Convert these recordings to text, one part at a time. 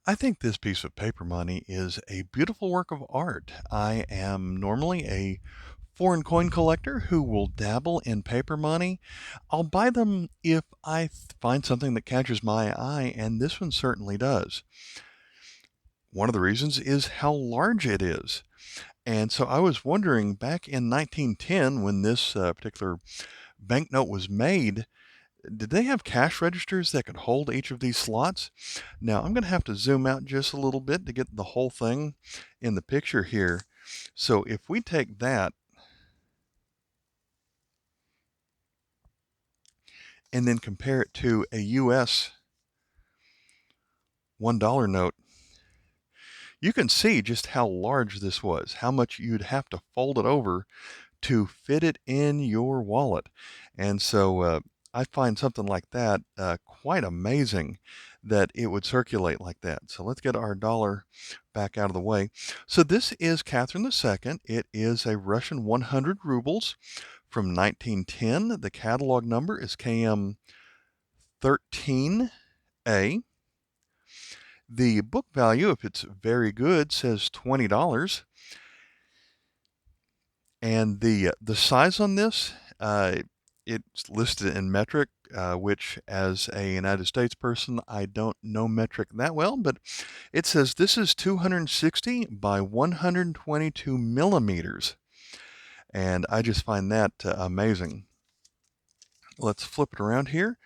I think this piece of paper money is a beautiful work of art. I am normally a foreign coin collector who will dabble in paper money. I'll buy them if I find something that catches my eye, and this one certainly does. One of the reasons is how large it is. And so I was wondering back in 1910 when this particular banknote was made, did they have cash registers that could hold each of these slots? Now I'm going to have to zoom out just a little bit to get the whole thing in the picture here. So if we take that and then compare it to a US $1 note, you can see just how large this was, how much you'd have to fold it over to fit it in your wallet. And so I find something like that quite amazing that it would circulate like that. So let's get our dollar back out of the way. So this is Catherine II. It is a Russian 100 rubles from 1910. The catalog number is KM 13A. The book value, if it's very good, says $20. And the size on this, it's listed in metric, which as a United States person, I don't know metric that well, but it says this is 260 by 122 millimeters. And I just find that amazing. Let's flip it around here.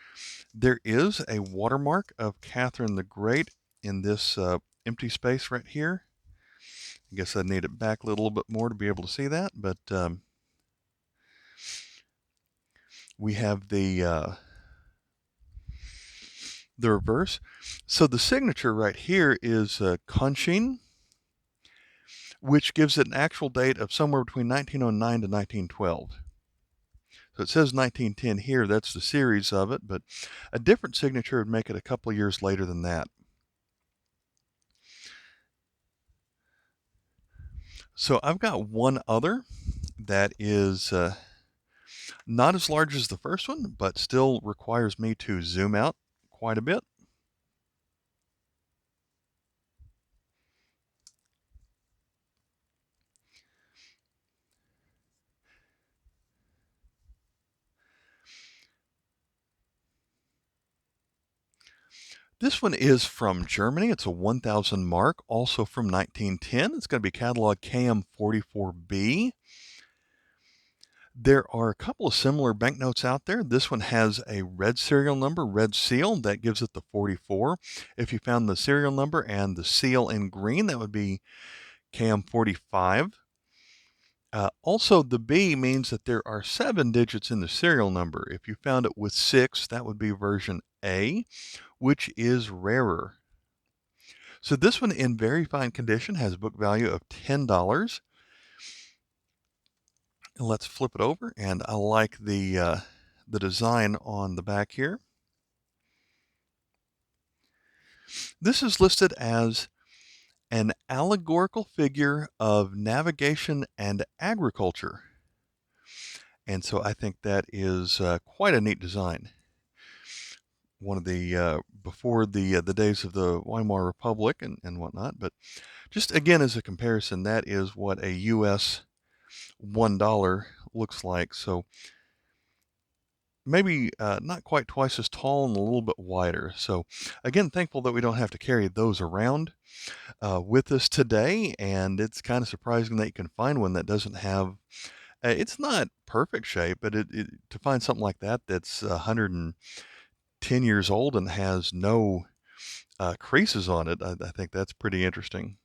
There is a watermark of Catherine the Great in this empty space right here. I guess I need it back a little bit more to be able to see that, but we have the reverse. So the signature right here is Konshin, which gives it an actual date of somewhere between 1909 to 1912. So it says 1910 here, that's the series of it, but a different signature would make it a couple of years later than that. So I've got one other that is not as large as the first one, but still requires me to zoom out quite a bit. This one is from Germany. It's a 1,000 mark, also from 1910. It's going to be catalog KM44B. There are a couple of similar banknotes out there. This one has a red serial number, red seal, that gives it the 44. If you found the serial number and the seal in green, that would be KM45. Also, the B means that there are 7 digits in the serial number. If you found it with 6, that would be version A, which is rarer. So this one in very fine condition has a book value of $10. Let's flip it over, and I like the design on the back here. This is listed as an allegorical figure of navigation and agriculture. And so I think that is quite a neat design. One of the before the days of the Weimar Republic and whatnot, but just again as a comparison, that is what a U.S. $1 looks like. So maybe not quite twice as tall and a little bit wider. So again, thankful that we don't have to carry those around with us today. And it's kind of surprising that you can find one that doesn't have, it's not perfect shape, but to find something like that that's 110 years old and has no creases on it, I think that's pretty interesting.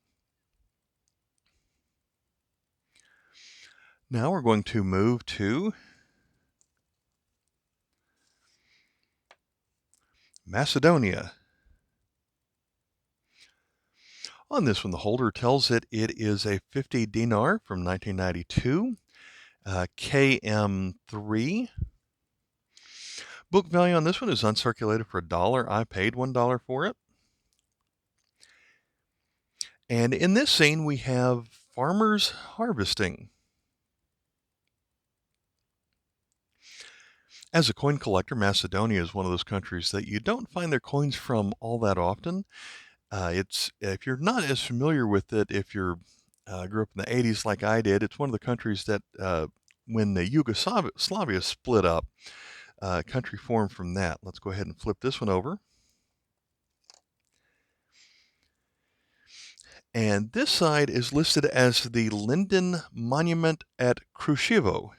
Now we're going to move to Macedonia. On this one, the holder tells it it is a 50 dinar from 1992, KM3. Book value on this one is uncirculated for $1. I paid $1 for it. And in this scene, we have farmers harvesting. As a coin collector, Macedonia is one of those countries that you don't find their coins from all that often. It's if you're not as familiar with it, if you're grew up in the 80s like I did, it's one of the countries that when the Yugoslavia split up, country formed from that. Let's go ahead and flip this one over. And this side is listed as the Linden Monument at Krushevo.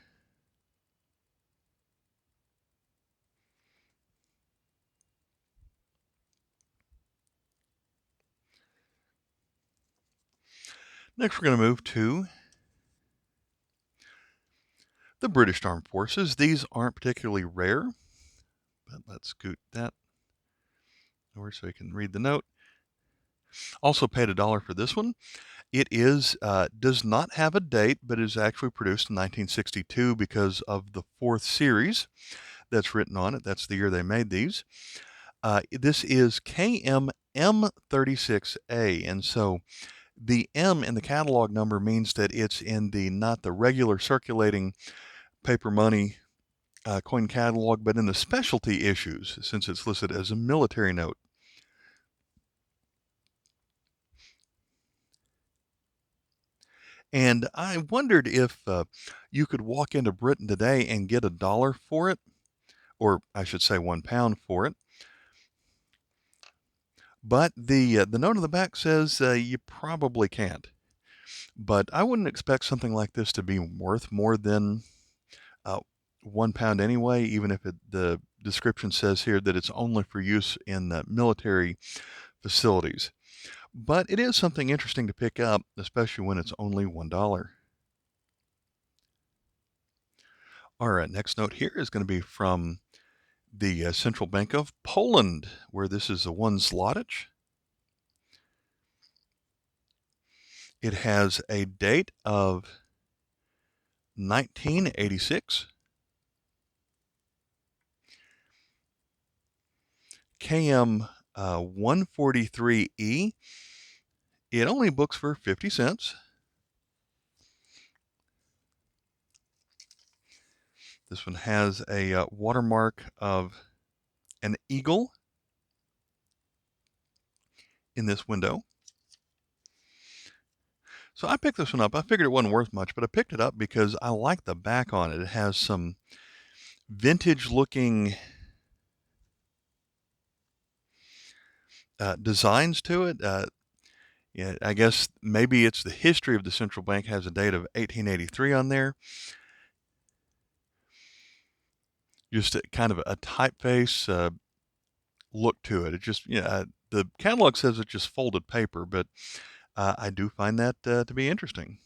Next, we're going to move to the British Armed Forces. These aren't particularly rare, but let's scoot that over so you can read the note. Also paid $1 for this one. It does not have a date, but is actually produced in 1962 because of the 4th series that's written on it. That's the year they made these. This is KM M36A, and so the M in the catalog number means that it's in the not the regular circulating paper money coin catalog, but in the specialty issues, since it's listed as a military note. And I wondered if you could walk into Britain today and get $1 for it, or I should say £1 for it. But the note on the back says you probably can't. But I wouldn't expect something like this to be worth more than £1 anyway, even if the description says here that it's only for use in military facilities. But it is something interesting to pick up, especially when it's only $1. All right, next note here is going to be from the Central Bank of Poland, where this is a 1 zlotych. It has a date of 1986. KM 143E. It only books for 50 cents. This one has a watermark of an eagle in this window. So I picked this one up. I figured it wasn't worth much, but I picked it up because I like the back on it. It has some vintage looking designs to it. Yeah, I guess maybe it's the history of the central bank has a date of 1883 on there. Just kind of a typeface look to it. It just, the catalog says it's just folded paper, but I do find that to be interesting.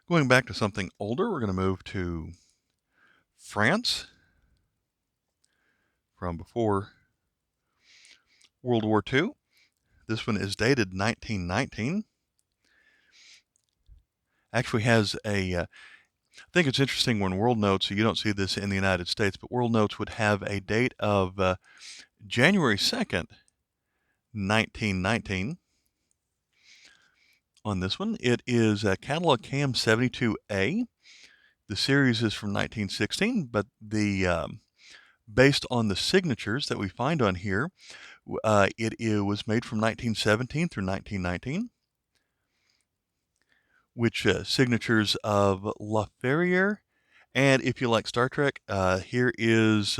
Going back to something older, we're going to move to France from before World War II. This one is dated 1919. Actually has I think it's interesting when World Notes, you don't see this in the United States, but World Notes would have a date of January 2nd, 1919 on this one. It is catalog CAM 72A. The series is from 1916, but based on the signatures that we find on here, it was made from 1917 through 1919, which signatures of La Ferrière. And if you like Star Trek, here is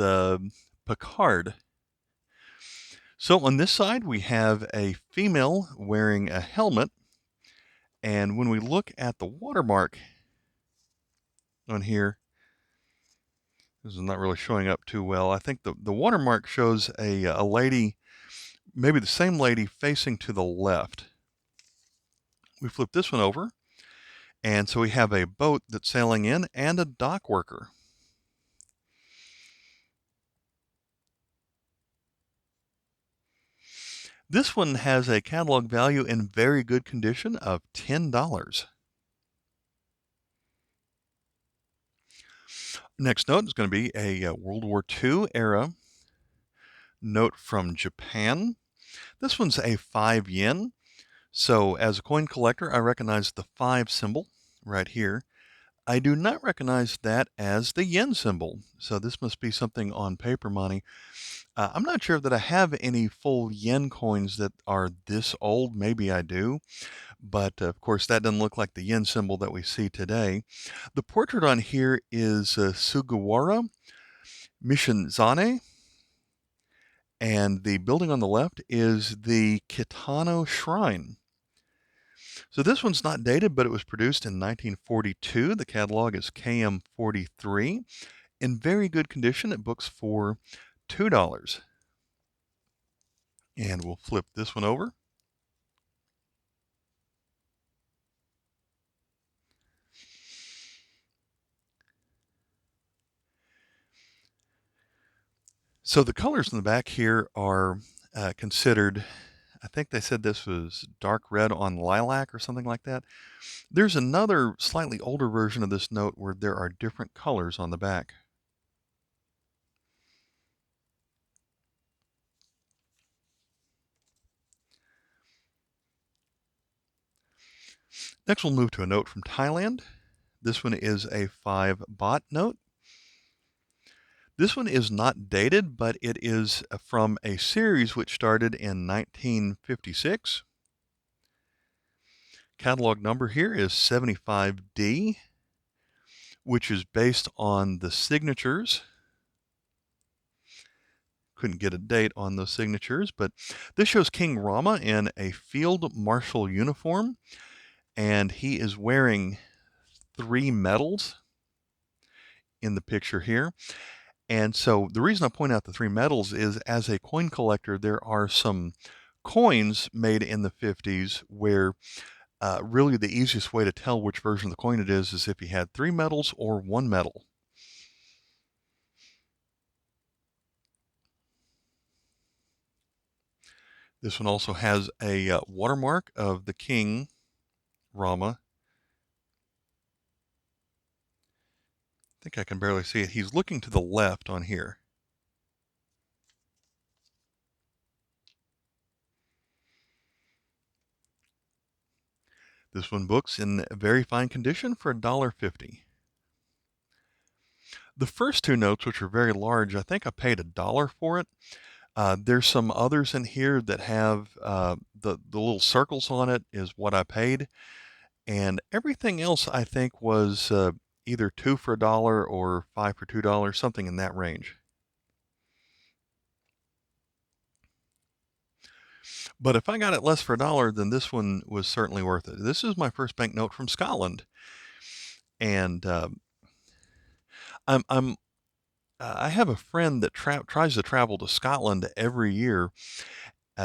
Picard. So on this side, we have a female wearing a helmet. And when we look at the watermark on here, this is not really showing up too well. I think the watermark shows a lady, maybe the same lady facing to the left. We flip this one over, and so we have a boat that's sailing in and a dock worker. This one has a catalog value in very good condition of $10. Next note is going to be a World War II era note from Japan. This one's a 5 yen. So as a coin collector, I recognize the 5 symbol right here. I do not recognize that as the yen symbol, so this must be something on paper money. I'm not sure that I have any full yen coins that are this old. Maybe I do, but of course that doesn't look like the yen symbol that we see today. The portrait on here is Sugawara Mishinzane, and the building on the left is the Kitano Shrine. So this one's not dated, but it was produced in 1942. The catalog is KM43. In very good condition. It books for $2. And we'll flip this one over. So the colors in the back here are considered, I think they said this was dark red on lilac or something like that. There's another slightly older version of this note where there are different colors on the back. Next, we'll move to a note from Thailand. This one is a 5 baht note. This one is not dated, but it is from a series which started in 1956. Catalog number here is 75D, which is based on the signatures. Couldn't get a date on those signatures, but this shows King Rama in a field marshal uniform, and he is wearing 3 medals in the picture here. And so the reason I point out the 3 medals is, as a coin collector, there are some coins made in the 50s where really the easiest way to tell which version of the coin it is if you had 3 medals or 1 medal. This one also has a watermark of the King Rama. I think I can barely see it. He's looking to the left on here. This one books in very fine condition for $1.50. The first 2 notes, which are very large, I think I paid $1 for it. There's some others in here that have the little circles on it is what I paid. And everything else I think was either 2 for $1 or 5 for $2, something in that range. But if I got it less for $1, then this one was certainly worth it. This is my first banknote from Scotland, and I have a friend that tries to travel to Scotland every year,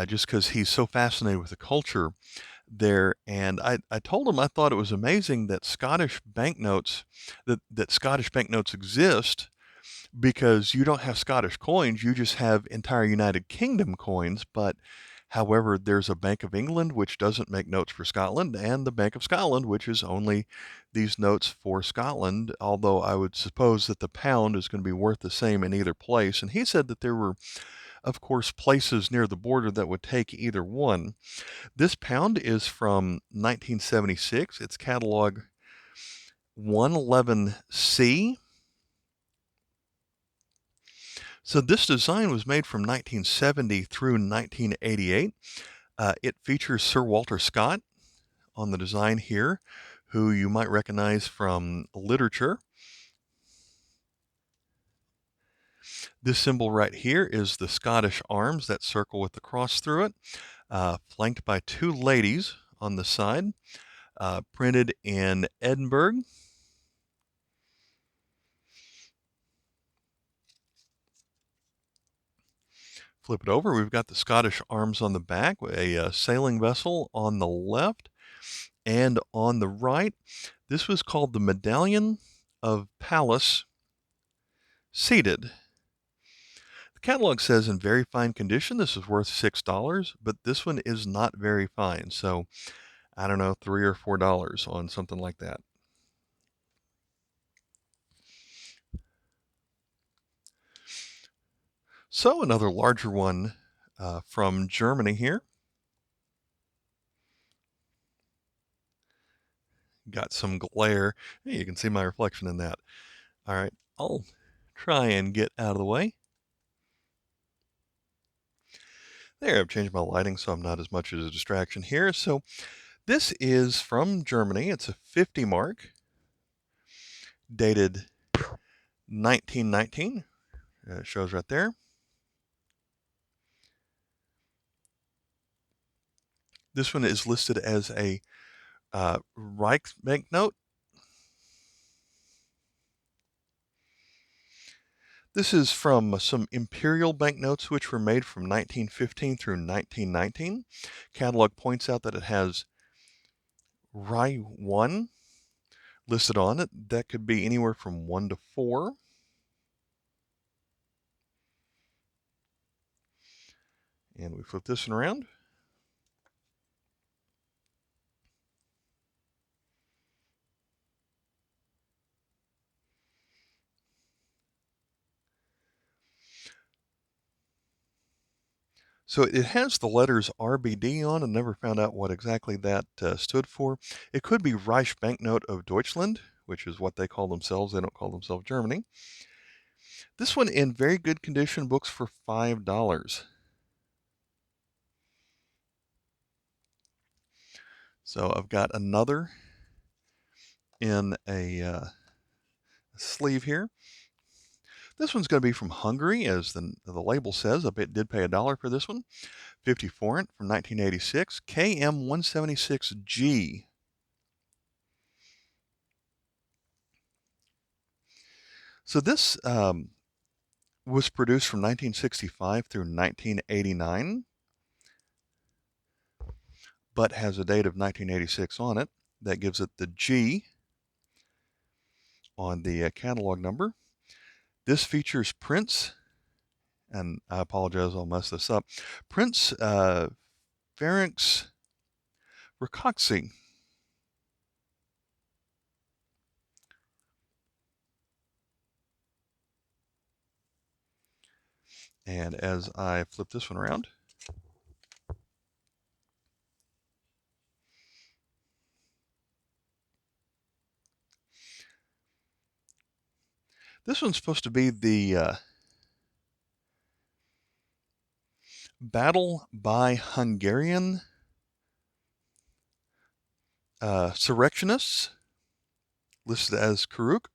just because he's so fascinated with the culture there. And I told him I thought it was amazing that Scottish banknotes exist, because you don't have Scottish coins, you just have entire United Kingdom coins. But however, there's a Bank of England which doesn't make notes for Scotland, and the Bank of Scotland which is only these notes for Scotland, although I would suppose that the pound is going to be worth the same in either place. And he said that there were, of course, places near the border that would take either one. This pound is from 1976. It's catalog 111C. So this design was made from 1970 through 1988. It features Sir Walter Scott on the design here, who you might recognize from literature. This symbol right here is the Scottish arms, that circle with the cross through it, flanked by 2 ladies on the side, printed in Edinburgh. Flip it over, we've got the Scottish arms on the back, with a sailing vessel on the left, and on the right, this was called the Medallion of Pallas Seated. The catalog says in very fine condition. This is worth $6, but this one is not very fine. So I don't know, $3 or $4 on something like that. So another larger one from Germany here. Got some glare. Hey, you can see my reflection in that. All right, I'll try and get out of the way. There, I've changed my lighting so I'm not as much as a distraction here. So this is from Germany. It's a 50 mark, dated 1919. It shows right there. This one is listed as a Reich banknote. This is from some imperial banknotes which were made from 1915 through 1919. Catalog points out that it has Rye 1 listed on it. That could be anywhere from 1 to 4. And we flip this one around. So it has the letters RBD on. I never found out what exactly that stood for. It could be Reich Banknote of Deutschland, which is what they call themselves. They don't call themselves Germany. This one in very good condition, books for $5. So I've got another in a sleeve here. This one's going to be from Hungary, as the label says. I did pay $1 for this one. 50 forint from 1986, KM176G. So this was produced from 1965 through 1989, but has a date of 1986 on it. That gives it the G on the catalog number. This features Prince, and I apologize, I'll mess this up, Prince Ferenc Rakoczy. And as I flip this one around, this one's supposed to be the battle by Hungarian surrectionists, listed as Karuk,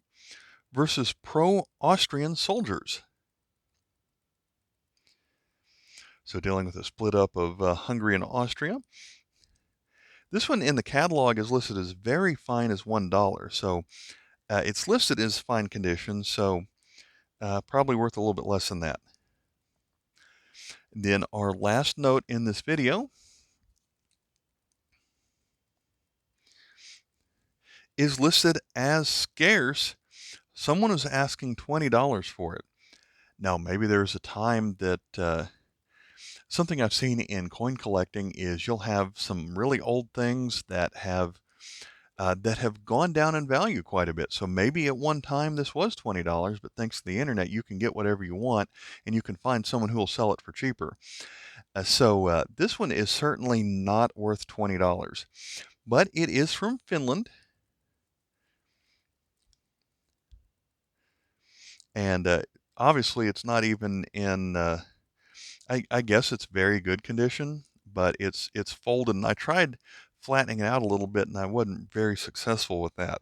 versus pro-Austrian soldiers. So dealing with a split up of Hungary and Austria. This one in the catalog is listed as very fine as $1. So it's listed as fine condition, so probably worth a little bit less than that. Then our last note in this video is listed as scarce. Someone is asking $20 for it. Now, maybe there's a time that something I've seen in coin collecting is you'll have some really old things that have gone down in value quite a bit. So maybe at one time this was $20, but thanks to the internet, you can get whatever you want, and you can find someone who will sell it for cheaper. So this one is certainly not worth $20, but it is from Finland. And obviously it's not even in, I guess it's very good condition, but it's folded, and I tried flattening it out a little bit, and I wasn't very successful with that.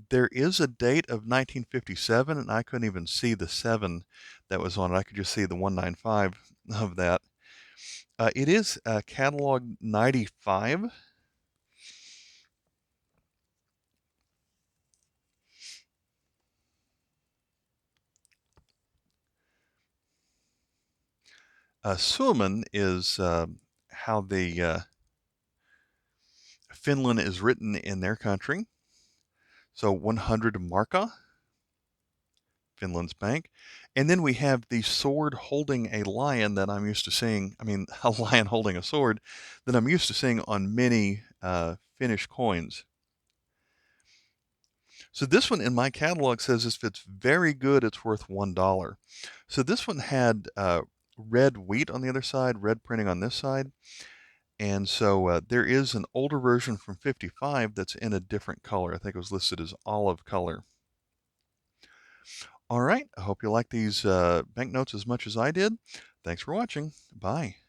There is a date of 1957, and I couldn't even see the 7 that was on it. I could just see the 195 of that. It is catalog 95. Suomen is how the Finland is written in their country. So 100 marka, Finland's bank. And then we have the sword holding a lion that I'm used to seeing. I mean, a lion holding a sword that I'm used to seeing on many Finnish coins. So this one in my catalog says if it's very good, it's worth $1. So this one had red wheat on the other side, red printing on this side. And so there is an older version from 55 that's in a different color. I think it was listed as olive color. All right, I hope you like these banknotes as much as I did. Thanks for watching. Bye.